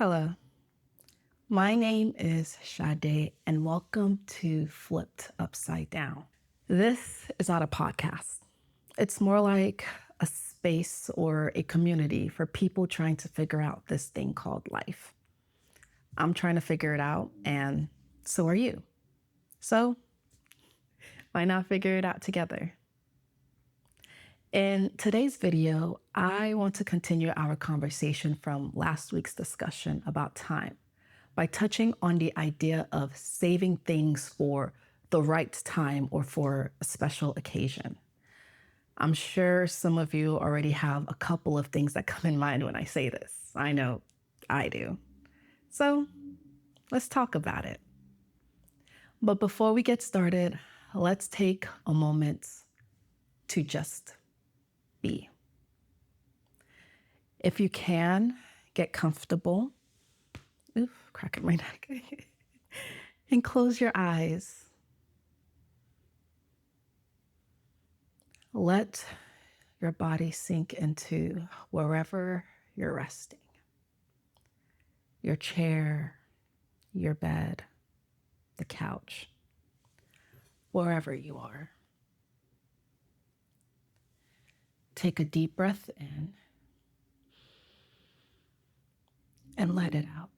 Hello, my name is Sade, and welcome to Flipped Upside Down. This is not a podcast. It's more like a space or a community for people trying to figure out this thing called life. I'm trying to figure it out, and so are you. So, why not figure it out together? In today's video, I want to continue our conversation from last week's discussion about time by touching on the idea of saving things for the right time or for a special occasion. I'm sure some of you already have a couple of things that come in mind when I say this. I know I do. So let's talk about it. But before we get started, let's take a moment to just be. If you can, get comfortable. Oof, cracking my neck. And close your eyes. Let your body sink into wherever you're resting. Your chair, your bed, the couch, wherever you are. Take a deep breath in and let it out.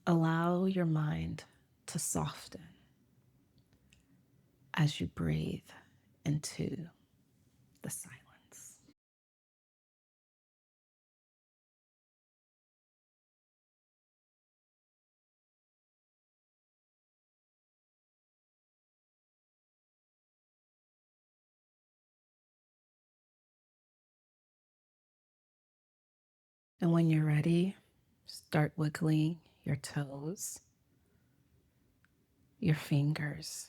Allow your mind to soften as you breathe into the silence. And when you're ready, start wiggling your toes, your fingers,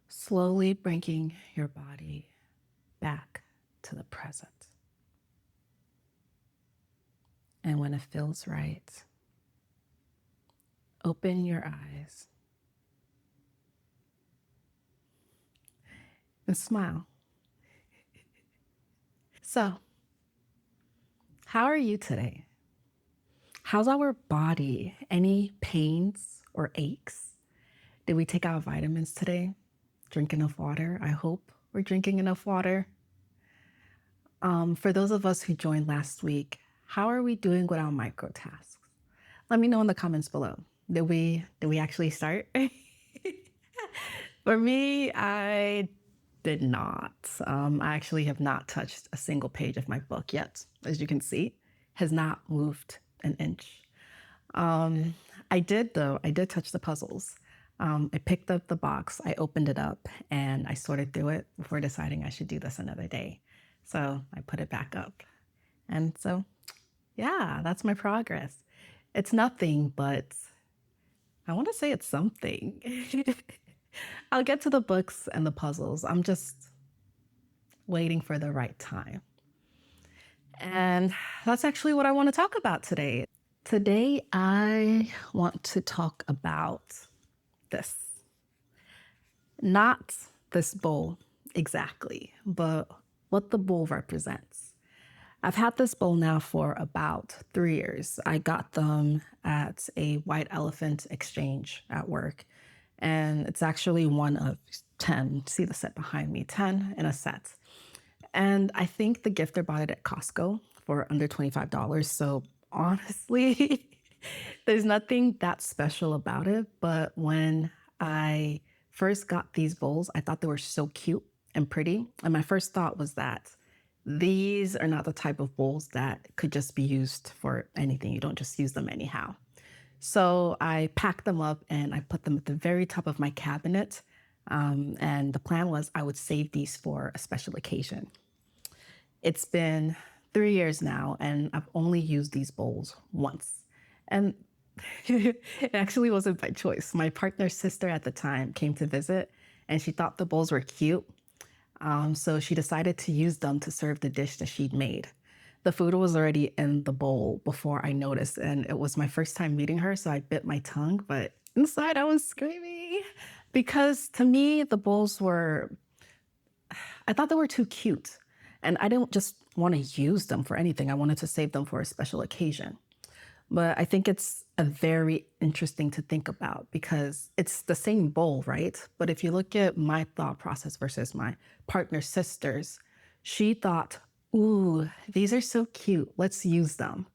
slowly bringing your body back to the present. And when it feels right, open your eyes and smile. So, how are you today? How's our body? Any pains or aches? Did we take our vitamins today? Drink enough water? I hope we're drinking enough water. For those of us who joined last week, how are we doing with our micro tasks? Let me know in the comments below. Did we actually start? For me, I did not. I actually have not touched a single page of my book yet. As you can see, has not moved an inch. I did though. I did touch the puzzles. I picked up the box, I opened it up, and I sorted through it before deciding I should do this another day. So I put it back up. And so, yeah, that's my progress. It's nothing, but I want to say it's something. I'll get to the books and the puzzles. I'm just waiting for the right time. And that's actually what I want to talk about today. Today, I want to talk about this. Not this bowl exactly, but what the bowl represents. I've had this bowl now for about 3 years. I got them at a white elephant exchange at work, and it's actually one of 10. See the set behind me, 10 in a set. And I think the gifter bought it at Costco for under $25. So honestly, there's nothing that special about it. But when I first got these bowls, I thought they were so cute and pretty. And my first thought was that these are not the type of bowls that could just be used for anything. You don't just use them anyhow. So I packed them up and I put them at the very top of my cabinet. And the plan was I would save these for a special occasion. It's been 3 years now, and I've only used these bowls once. And it actually wasn't by choice. My partner's sister at the time came to visit, and she thought the bowls were cute. So she decided to use them to serve the dish that she'd made. The food was already in the bowl before I noticed, and it was my first time meeting her, so I bit my tongue, but inside I was screaming. Because to me, the bowls were, I thought they were too cute. And I didn't just want to use them for anything. I wanted to save them for a special occasion. But I think it's a very interesting to think about because it's the same bowl, right? But if you look at my thought process versus my partner's sister's, she thought, ooh, these are so cute. Let's use them.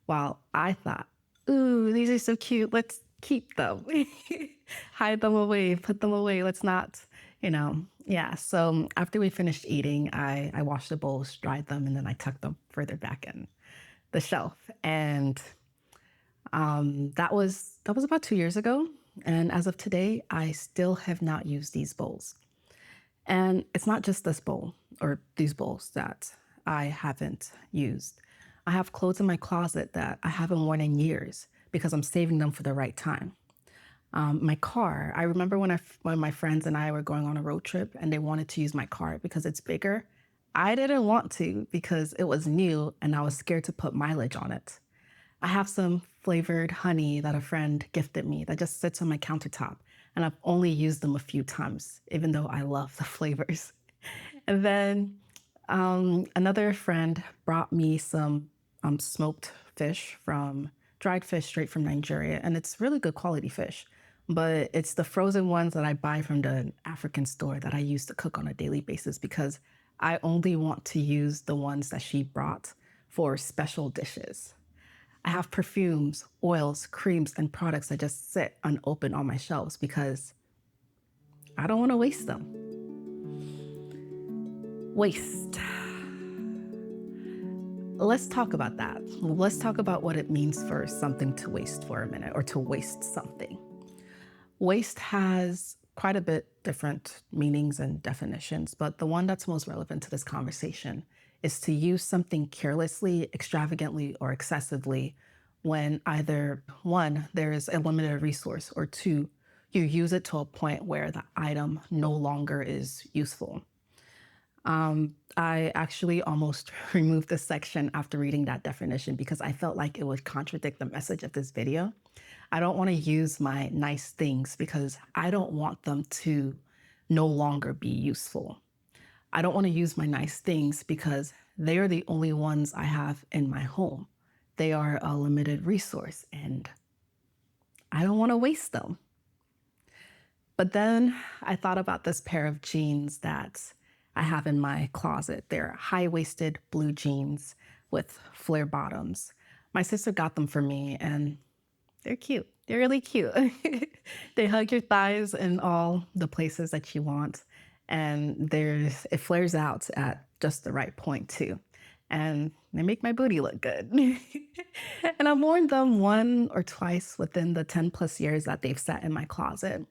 While I thought, ooh, these are so cute. Let's keep them, hide them away, put them away. Let's not, yeah. So after we finished eating, I washed the bowls, dried them, and then I tucked them further back in the shelf. And that was about 2 years ago, and as of today, I still have not used these bowls. And it's not just this bowl or these bowls that I haven't used. I have clothes in my closet that I haven't worn in years because I'm saving them for the right time. My car, I remember when my friends and I were going on a road trip and they wanted to use my car because it's bigger. I didn't want to because it was new and I was scared to put mileage on it. I have some flavored honey that a friend gifted me that just sits on my countertop, and I've only used them a few times, even though I love the flavors. And then another friend brought me some smoked fish from dried fish straight from Nigeria, and it's really good quality fish. But it's the frozen ones that I buy from the African store that I use to cook on a daily basis because I only want to use the ones that she brought for special dishes. I have perfumes, oils, creams, and products that just sit unopened on my shelves because I don't want to waste them. Waste. Let's talk about that. Let's talk about what it means for something to waste for a minute or to waste something. Waste has quite a bit different meanings and definitions, but the one that's most relevant to this conversation is to use something carelessly, extravagantly, or excessively when either one, there is a limited resource, or two, you use it to a point where the item no longer is useful. I actually almost removed this section after reading that definition because I felt like it would contradict the message of this video. I don't want to use my nice things because I don't want them to no longer be useful. I don't want to use my nice things because they are the only ones I have in my home. They are a limited resource and I don't want to waste them. But then I thought about this pair of jeans that I have in my closet. They're high waisted blue jeans with flare bottoms. My sister got them for me and they're cute. They're really cute. They hug your thighs in all the places that you want. And it flares out at just the right point too. And they make my booty look good. And I've worn them one or twice within the 10 plus years that they've sat in my closet.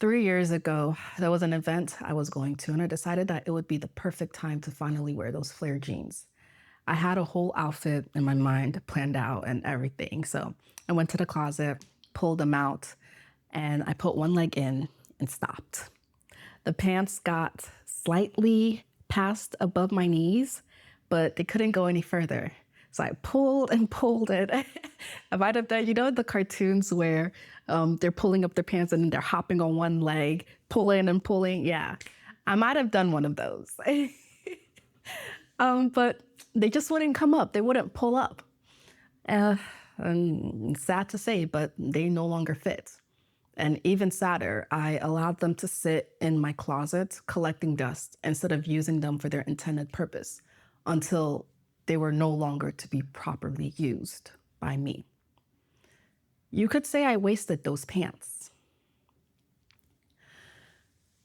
3 years ago, there was an event I was going to, and I decided that it would be the perfect time to finally wear those flare jeans. I had a whole outfit in my mind planned out and everything. So I went to the closet, pulled them out, and I put one leg in and stopped. The pants got slightly past above my knees, but they couldn't go any further. So I pulled and pulled it. I might have done, the cartoons where they're pulling up their pants and then they're hopping on one leg, pulling and pulling. Yeah, I might have done one of those. But they just wouldn't come up. They wouldn't pull up. And sad to say, but they no longer fit. And even sadder, I allowed them to sit in my closet collecting dust instead of using them for their intended purpose until they were no longer to be properly used by me. You could say I wasted those pants.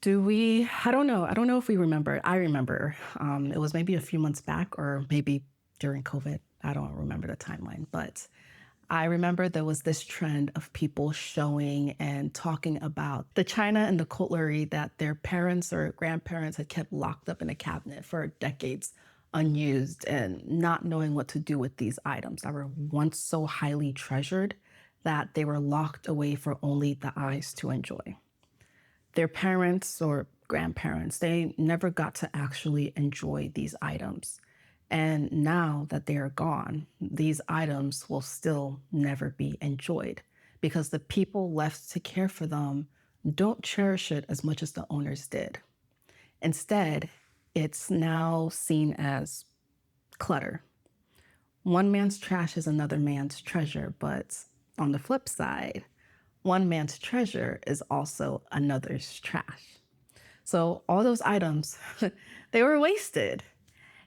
Do we? I don't know. I don't know if we remember. I remember it was maybe a few months back or maybe during COVID. I don't remember the timeline, but I remember there was this trend of people showing and talking about the china and the cutlery that their parents or grandparents had kept locked up in a cabinet for decades unused and not knowing what to do with these items that were once so highly treasured that they were locked away for only the eyes to enjoy. Their parents or grandparents, they never got to actually enjoy these items. And now that they are gone, these items will still never be enjoyed because the people left to care for them don't cherish it as much as the owners did. Instead, it's now seen as clutter. One man's trash is another man's treasure, but on the flip side, one man's treasure is also another's trash. So all those items, they were wasted.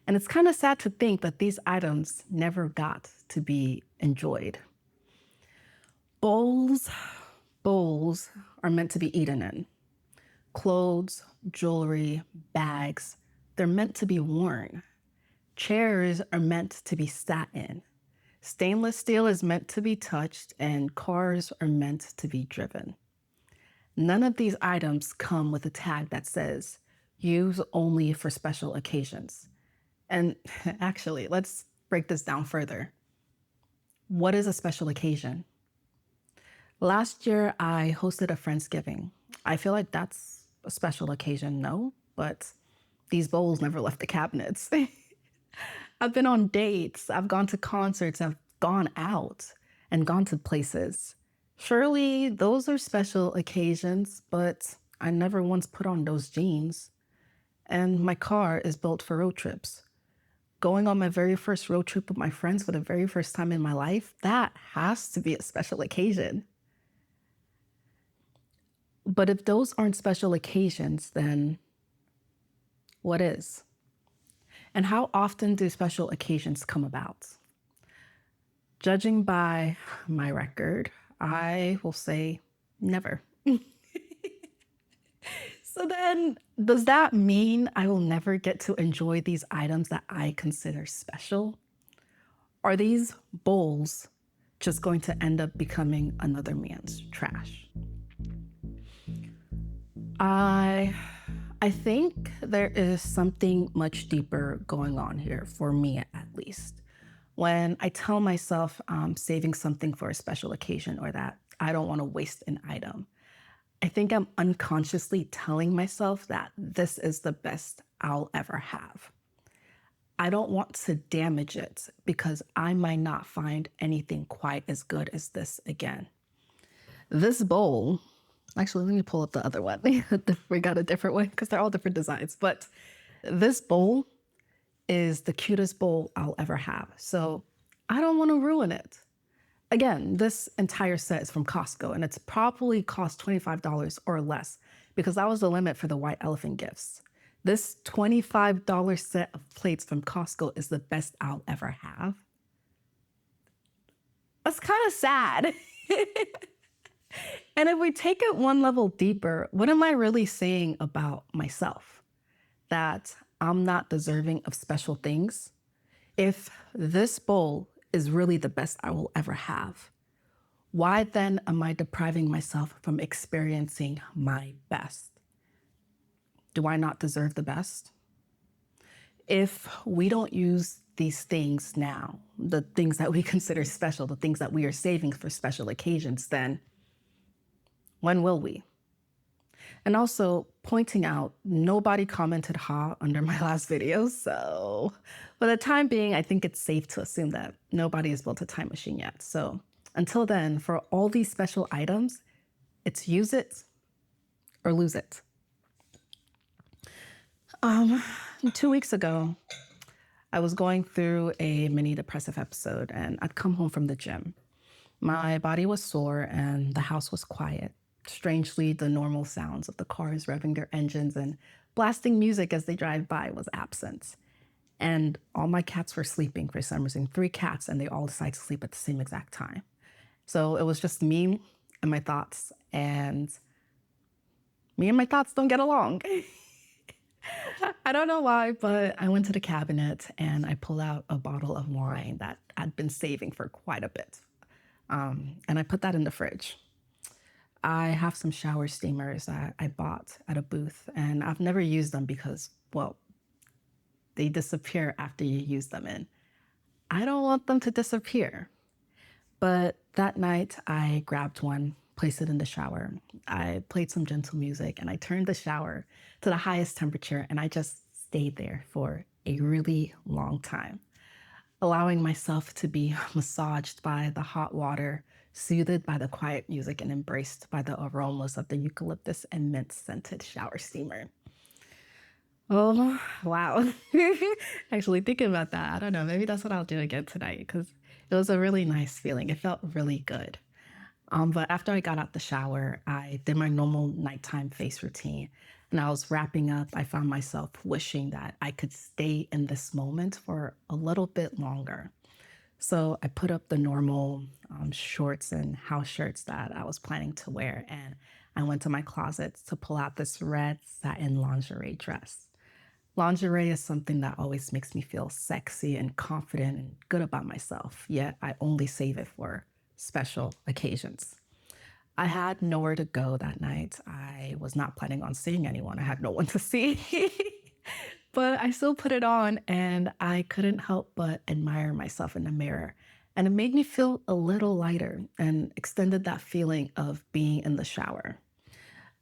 And it's kind of sad to think that these items never got to be enjoyed. Bowls, bowls are meant to be eaten in. Clothes, jewelry, bags, they're meant to be worn. Chairs are meant to be sat in. Stainless steel is meant to be touched, and cars are meant to be driven. None of these items come with a tag that says, use only for special occasions. And actually, let's break this down further. What is a special occasion? Last year, I hosted a Friendsgiving. I feel like that's a special occasion, no? But these bowls never left the cabinets. I've been on dates, I've gone to concerts, I've gone out and gone to places. Surely those are special occasions, but I never once put on those jeans. And my car is built for road trips. Going on my very first road trip with my friends for the very first time in my life, that has to be a special occasion. But if those aren't special occasions, then what is? And how often do special occasions come about? Judging by my record, I will say never. So then, does that mean I will never get to enjoy these items that I consider special? Are these bowls just going to end up becoming another man's trash? I I think there is something much deeper going on here, for me at least. When I tell myself I'm saving something for a special occasion or that I don't want to waste an item, I think I'm unconsciously telling myself that this is the best I'll ever have. I don't want to damage it because I might not find anything quite as good as this again. This bowl, actually, let me pull up the other one. We got a different one because they're all different designs. But this bowl is the cutest bowl I'll ever have. So I don't want to ruin it. Again, this entire set is from Costco and it's probably cost $25 or less because that was the limit for the white elephant gifts. This $25 set of plates from Costco is the best I'll ever have. That's kind of sad. And if we take it one level deeper, what am I really saying about myself? That I'm not deserving of special things? If this bowl is really the best I will ever have, why then am I depriving myself from experiencing my best? Do I not deserve the best? If we don't use these things now, the things that we consider special, the things that we are saving for special occasions, then when will we? And also pointing out, nobody commented ha under my last video. So for the time being, I think it's safe to assume that nobody has built a time machine yet. So until then, for all these special items, it's use it or lose it. 2 weeks ago, I was going through a mini depressive episode and I'd come home from the gym. My body was sore and the house was quiet. Strangely, the normal sounds of the cars revving their engines and blasting music as they drive by was absent. And all my cats were sleeping for some reason, 3 cats, and they all decided to sleep at the same exact time. So it was just me and my thoughts, and me and my thoughts don't get along. I don't know why, but I went to the cabinet and I pulled out a bottle of wine that I'd been saving for quite a bit. And I put that in the fridge. I have some shower steamers that I bought at a booth, and I've never used them because, well, they disappear after you use them, and I don't want them to disappear. But that night, I grabbed one, placed it in the shower. I played some gentle music, and I turned the shower to the highest temperature, and I just stayed there for a really long time, allowing myself to be massaged by the hot water, soothed by the quiet music and embraced by the aromas of the eucalyptus and mint scented shower steamer. Oh, wow. Actually, thinking about that, I don't know, maybe that's what I'll do again tonight because it was a really nice feeling. It felt really good. But after I got out the shower, I did my normal nighttime face routine. And I was wrapping up. I found myself wishing that I could stay in this moment for a little bit longer. So I put up the normal shorts and house shirts that I was planning to wear. And I went to my closet to pull out this red satin lingerie dress. Lingerie is something that always makes me feel sexy and confident and good about myself, yet I only save it for special occasions. I had nowhere to go that night. I was not planning on seeing anyone. I had no one to see. But I still put it on and I couldn't help but admire myself in the mirror. And it made me feel a little lighter and extended that feeling of being in the shower.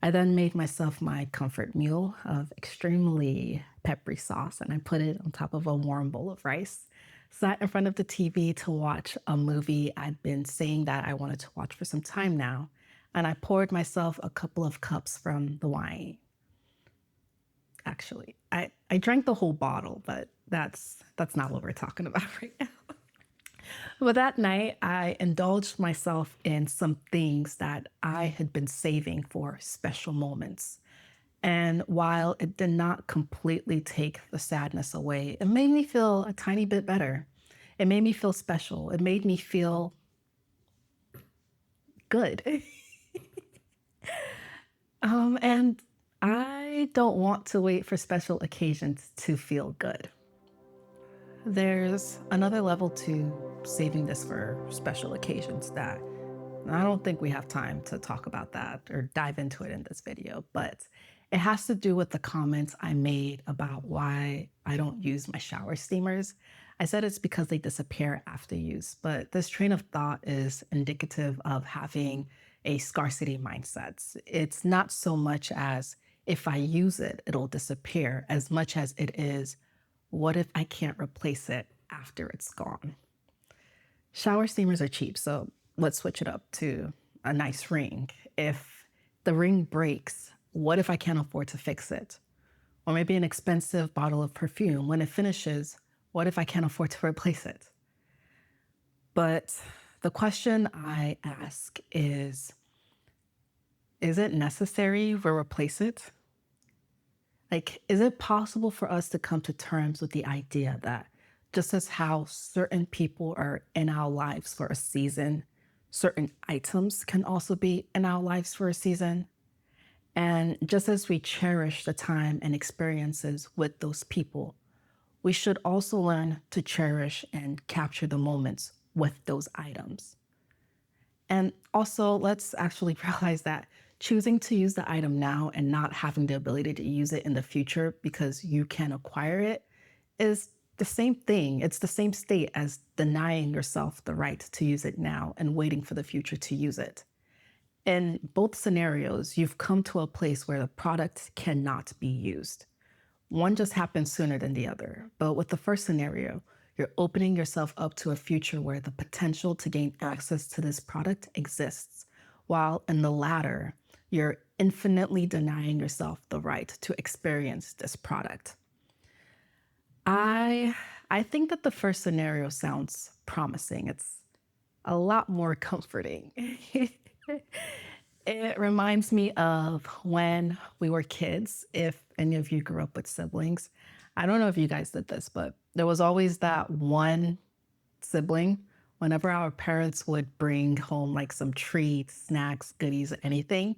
I then made myself my comfort meal of extremely peppery sauce and I put it on top of a warm bowl of rice. Sat in front of the TV to watch a movie I'd been saying that I wanted to watch for some time now. And I poured myself a couple of cups from the wine. Actually, I drank the whole bottle, but that's not what we're talking about right now. Well, that night, I indulged myself in some things that I had been saving for special moments. And while it did not completely take the sadness away, it made me feel a tiny bit better. It made me feel special. It made me feel good. And I don't want to wait for special occasions to feel good. There's another level to saving this for special occasions that I don't think we have time to talk about that or dive into it in this video, but it has to do with the comments I made about why I don't use my shower steamers. I said it's because they disappear after use, but this train of thought is indicative of having a scarcity mindset. It's not so much as if I use it, it'll disappear, as much as it is, what if I can't replace it after it's gone? Shower steamers are cheap, so let's switch it up to a nice ring. If the ring breaks, what if I can't afford to fix it? Or maybe an expensive bottle of perfume. When it finishes, what if I can't afford to replace it? But the question I ask is it necessary we replace it? Like, is it possible for us to come to terms with the idea that just as how certain people are in our lives for a season, certain items can also be in our lives for a season? And just as we cherish the time and experiences with those people, we should also learn to cherish and capture the moments with those items. And also, let's actually realize that choosing to use the item now and not having the ability to use it in the future because you can acquire it is the same thing. It's the same state as denying yourself the right to use it now and waiting for the future to use it. In both scenarios, you've come to a place where the product cannot be used. One just happens sooner than the other. But with the first scenario, you're opening yourself up to a future where the potential to gain access to this product exists, while in the latter, you're infinitely denying yourself the right to experience this product. I I think that the first scenario sounds promising. It's a lot more comforting. It reminds me of when we were kids. If any of you grew up with siblings, I don't know if you guys did this, but there was always that one sibling. Whenever our parents would bring home like some treats, snacks, goodies, anything,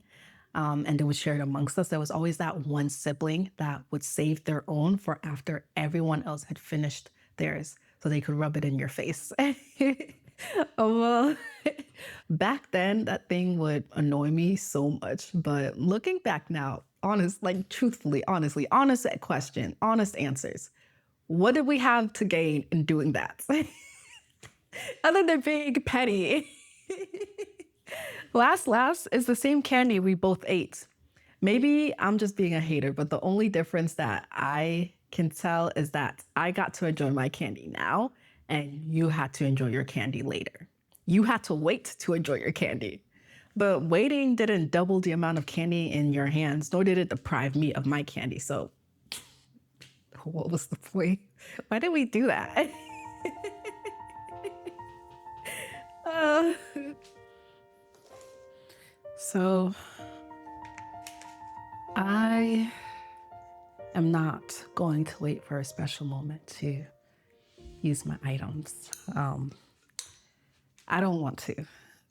and they would share it amongst us, there was always that one sibling that would save their own for after everyone else had finished theirs so they could rub it in your face. Well, back then, that thing would annoy me so much. But looking back now, honest, like truthfully, honestly, honest question, honest answers. What did we have to gain in doing that? Other than being petty. Last is the same candy we both ate. Maybe I'm just being a hater, but the only difference that I can tell is that I got to enjoy my candy now and you had to enjoy your candy later. You had to wait to enjoy your candy. But waiting didn't double the amount of candy in your hands, nor did it deprive me of my candy. So, what was the point? Why did we do that? Uh, so, I am not going to wait for a special moment to use my items. I don't want to.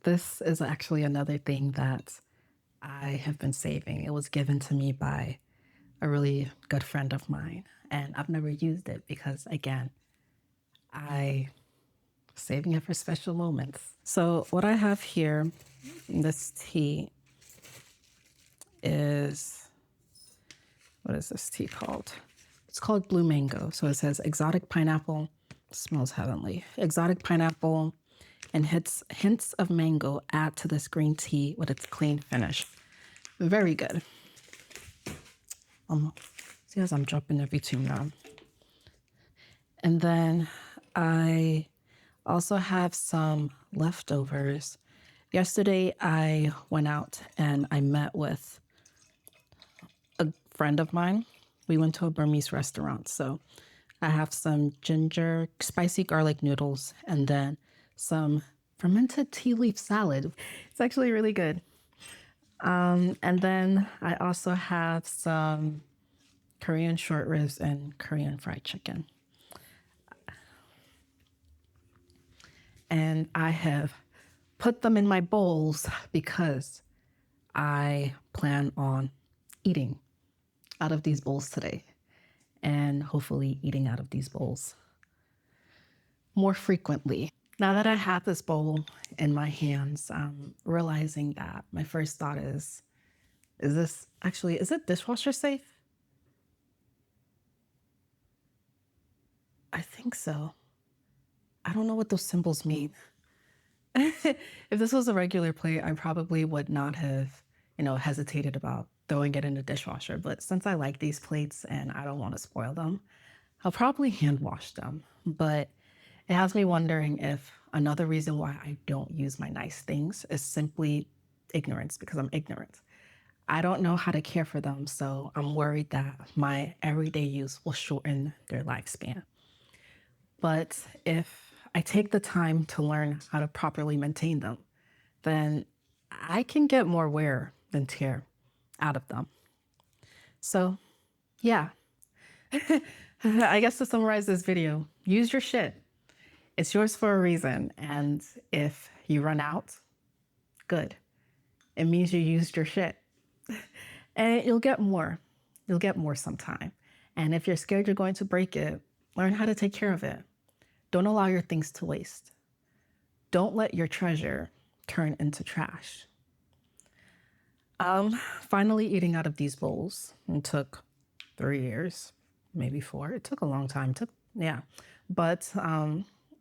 This is actually another thing that I have been saving. It was given to me by a really good friend of mine, and I've never used it because, again, I saving it for special moments. So what I have here in this tea is, what is this tea called? It's called Blue Mango. So it says exotic pineapple, smells heavenly. Exotic pineapple and hints of mango add to this green tea with its clean finish. Very good. See as I'm dropping everything now. And then I also have some leftovers. Yesterday, I went out and I met with a friend of mine. We went to a Burmese restaurant. So I have some ginger, spicy garlic noodles, and then some fermented tea leaf salad. It's actually really good. And then I also have some Korean short ribs and Korean fried chicken. And I have put them in my bowls because I plan on eating out of these bowls today and hopefully eating out of these bowls more frequently. Now that I have this bowl in my hands, I'm realizing that my first thought is it dishwasher safe? I think so. I don't know what those symbols mean. If this was a regular plate, I probably would not have, hesitated about throwing it in the dishwasher. But since I like these plates and I don't want to spoil them, I'll probably hand wash them. But it has me wondering if another reason why I don't use my nice things is simply ignorance, because I'm ignorant. I don't know how to care for them, so I'm worried that my everyday use will shorten their lifespan. But if I take the time to learn how to properly maintain them, then I can get more wear than tear out of them. So, yeah, I guess to summarize this video, use your shit. It's yours for a reason. And if you run out, good. It means you used your shit. And you'll get more. You'll get more sometime. And if you're scared you're going to break it, learn how to take care of it. Don't allow your things to waste. Don't let your treasure turn into trash. Finally eating out of these bowls. It took 3 years, maybe 4. It took a long time. Yeah. But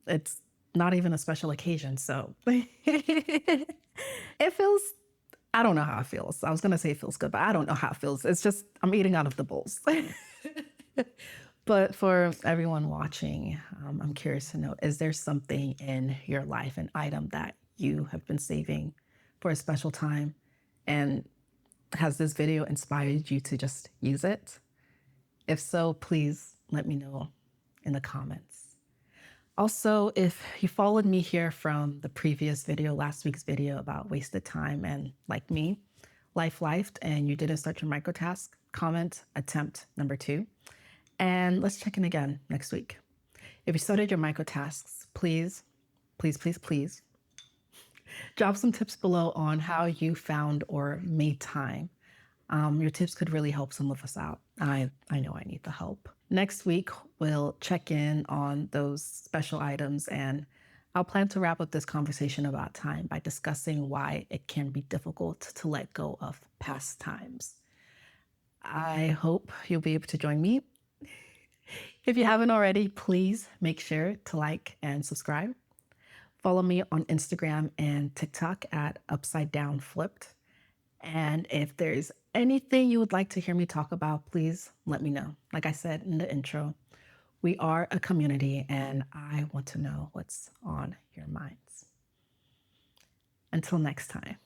it's not even a special occasion. So it feels, I don't know how it feels. I was going to say it feels good, but I don't know how it feels. It's just, I'm eating out of the bowls. But for everyone watching, I'm curious to know, is there something in your life, an item that you have been saving for a special time? And has this video inspired you to just use it? If so, please let me know in the comments. Also, if you followed me here from the previous video, last week's video about wasted time, and like me, lifed, and you didn't start your microtask, comment attempt number 2. And let's check in again next week. If you started your microtasks, please drop some tips below on how you found or made time. Your tips could really help some of us out. I know I need the help. Next week, we'll check in on those special items, and I'll plan to wrap up this conversation about time by discussing why it can be difficult to let go of past times. I hope you'll be able to join me. If you haven't already, please make sure to like and subscribe. Follow me on Instagram and TikTok at Upside Down Flipped. And if there's anything you would like to hear me talk about, please let me know. Like I said in the intro, we are a community and I want to know what's on your minds. Until next time.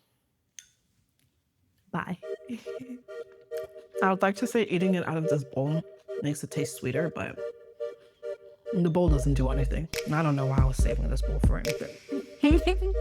Bye. I would like to say eating it out of this bowl makes it taste sweeter, but the bowl doesn't do anything. And I don't know why I was saving this bowl for anything.